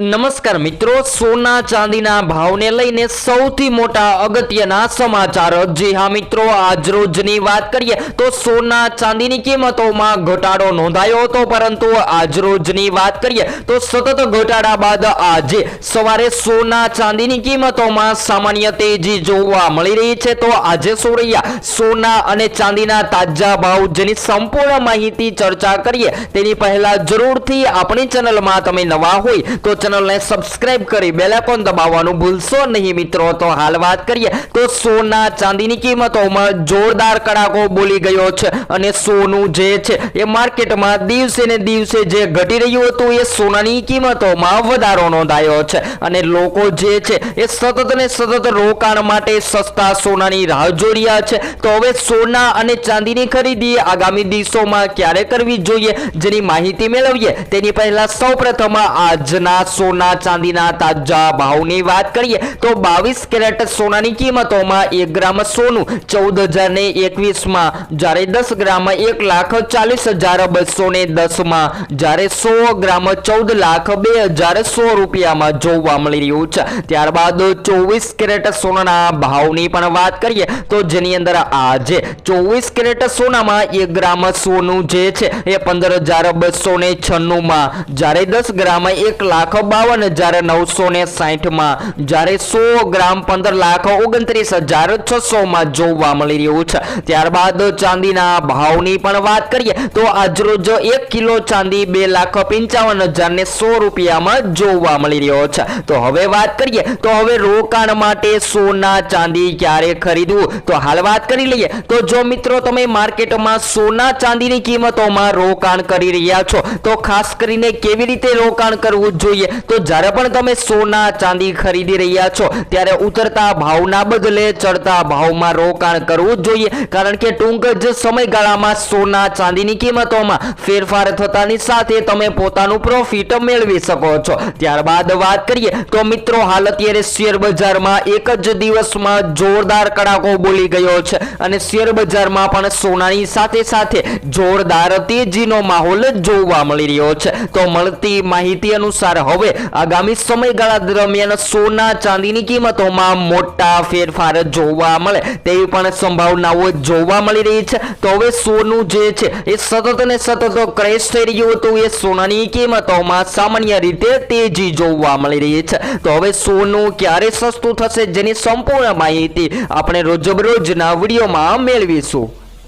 નમસ્કાર મિત્રો, સોના ચાંદીના ભાવને લઈને સૌથી મોટા અગત્યના સમાચાર। જી હા મિત્રો, આજ રોજની વાત કરીએ તો સોના ચાંદીની કિંમતોમાં ઘટાડો નોંધાયો હતો, પરંતુ આજ રોજની વાત કરીએ તો સતત ઘટાડા બાદ આજે સવારે સોના ચાંદીની કિંમતોમાં સામાન્ય તેજી જોવા મળી રહી છે। તો આજે શું રહ્યા સોના અને ચાંદીના તાજા ભાવ, જેની સંપૂર્ણ માહિતી ચર્ચા કરીએ તેની પહેલા જરૂરથી આપણી ચેનલમાં તમે નવા હોય તો ચેનલને સબસ્ક્રાઇબ કરી બેલ આઇકોન દબાવવાનું ભૂલશો નહીં મિત્રો। તો હાલ વાત કરીએ તો સોના ચાંદીની કિંમતોમાં જોરદાર કડાકો બોલી ગયો છે અને સોનું જે છે એ માર્કેટમાં દિવસે ને દિવસે જે ઘટી રહ્યું હતું એ સોનાની કિંમતોમાં વધારો નોંધાયો છે અને લોકો જે છે એ સતત ને સતત રોકાણ માટે સસ્તા સોનાની રાહ જોઈ રહ્યા છે। તો હવે સોના અને ચાંદીની ખરીદી આગામી દિવસોમાં ક્યારે કરવી જોઈએ, જેની માહિતી મેળવીએ તેની પહેલા સૌપ્રથમ આજના સોના ચાંદીના તાજા ભાવની વાત કરીએ તો 22 કેરેટ સોનાની કિંમતોમાં 1 ગ્રામ સોનું 14,021 માં, જ્યારે 10 ગ્રામ 1,40,210 માં, જ્યારે 100 ગ્રામ 14,02,100 રૂપિયામાં જોવા મળી રહ્યું છે। ત્યારબાદ 24 કેરેટ સોનાના ભાવની પણ વાત કરીએ તો જેની અંદર આજે 24 કેરેટ સોનામાં 1 ગ્રામ સોનું જે છે એ 15,296 માં, જ્યારે 10 ગ્રામ 1,52,960 માં, જ્યારે 100 ગ્રામ 15,29,600 માં જોવા મળી રહ્યું છે। ત્યારબાદ ચાંદીના ભાવની પણ વાત કરીએ તો આજરોજ 1 કિલો ચાંદી 2,55,100 રૂપિયામાં જોવા મળી રહ્યો છે। તો હવે વાત કરીએ તો હવે રોકાણ માટે સોના ચાંદી ક્યારે ખરીદવું, તો હાલ વાત કરી લઈએ તો જો મિત્રો તમે માર્કેટમાં સોના ચાંદીની કિંમતોમાં રોકાણ કરી રહ્યા છો તો ખાસ કરીને કેવી રીતે રોકાણ કરવું જોઈએ, તો જ્યારે પણ તમે સોના ચાંદી ખરીદી રહ્યા છો ત્યારે ઉતરતા ભાવના બદલે ચડતા ભાવમાં રોકાણ કરવું જોઈએ, કારણ કે ટૂંક જ સમયગાળામાં સોના ચાંદીની કિંમતોમાં ફેરફાર થતાની સાથે તમે પોતાનું પ્રોફિટ મેળવી શકો છો। ત્યારબાદ વાત કરીએ તો મિત્રો હાલ અત્યારે શેર બજારમાં એક જ દિવસમાં જોરદાર કડાકો બોલી ગયો છે અને શેર બજારમાં પણ સોનાની સાથે સાથે જોરદાર તેજીનો માહોલ જોવા મળી રહ્યો છે। તો મળતી માહિતી અનુસાર હવે આગામી સમયગાળા દરમિયાન સોના ચાંદીની કિંમતોમાં મોટા ફેરફાર જોવા મળે તેવી પણ સંભાવનાઓ જોવા મળી રહી છે। તો હવે સોનું જે છે એ સતત ને સતત ક્રેશ થઈ રહ્યું હતું એ સોનાની કિંમતોમાં સામાન્ય રીતે તેજી જોવા મળી રહી છે। તો હવે સોનું ક્યારે સસ્તું થશે જેની સંપૂર્ણ માહિતી આપણે રોજબરોજના વિડીયોમાં મેળવીશું।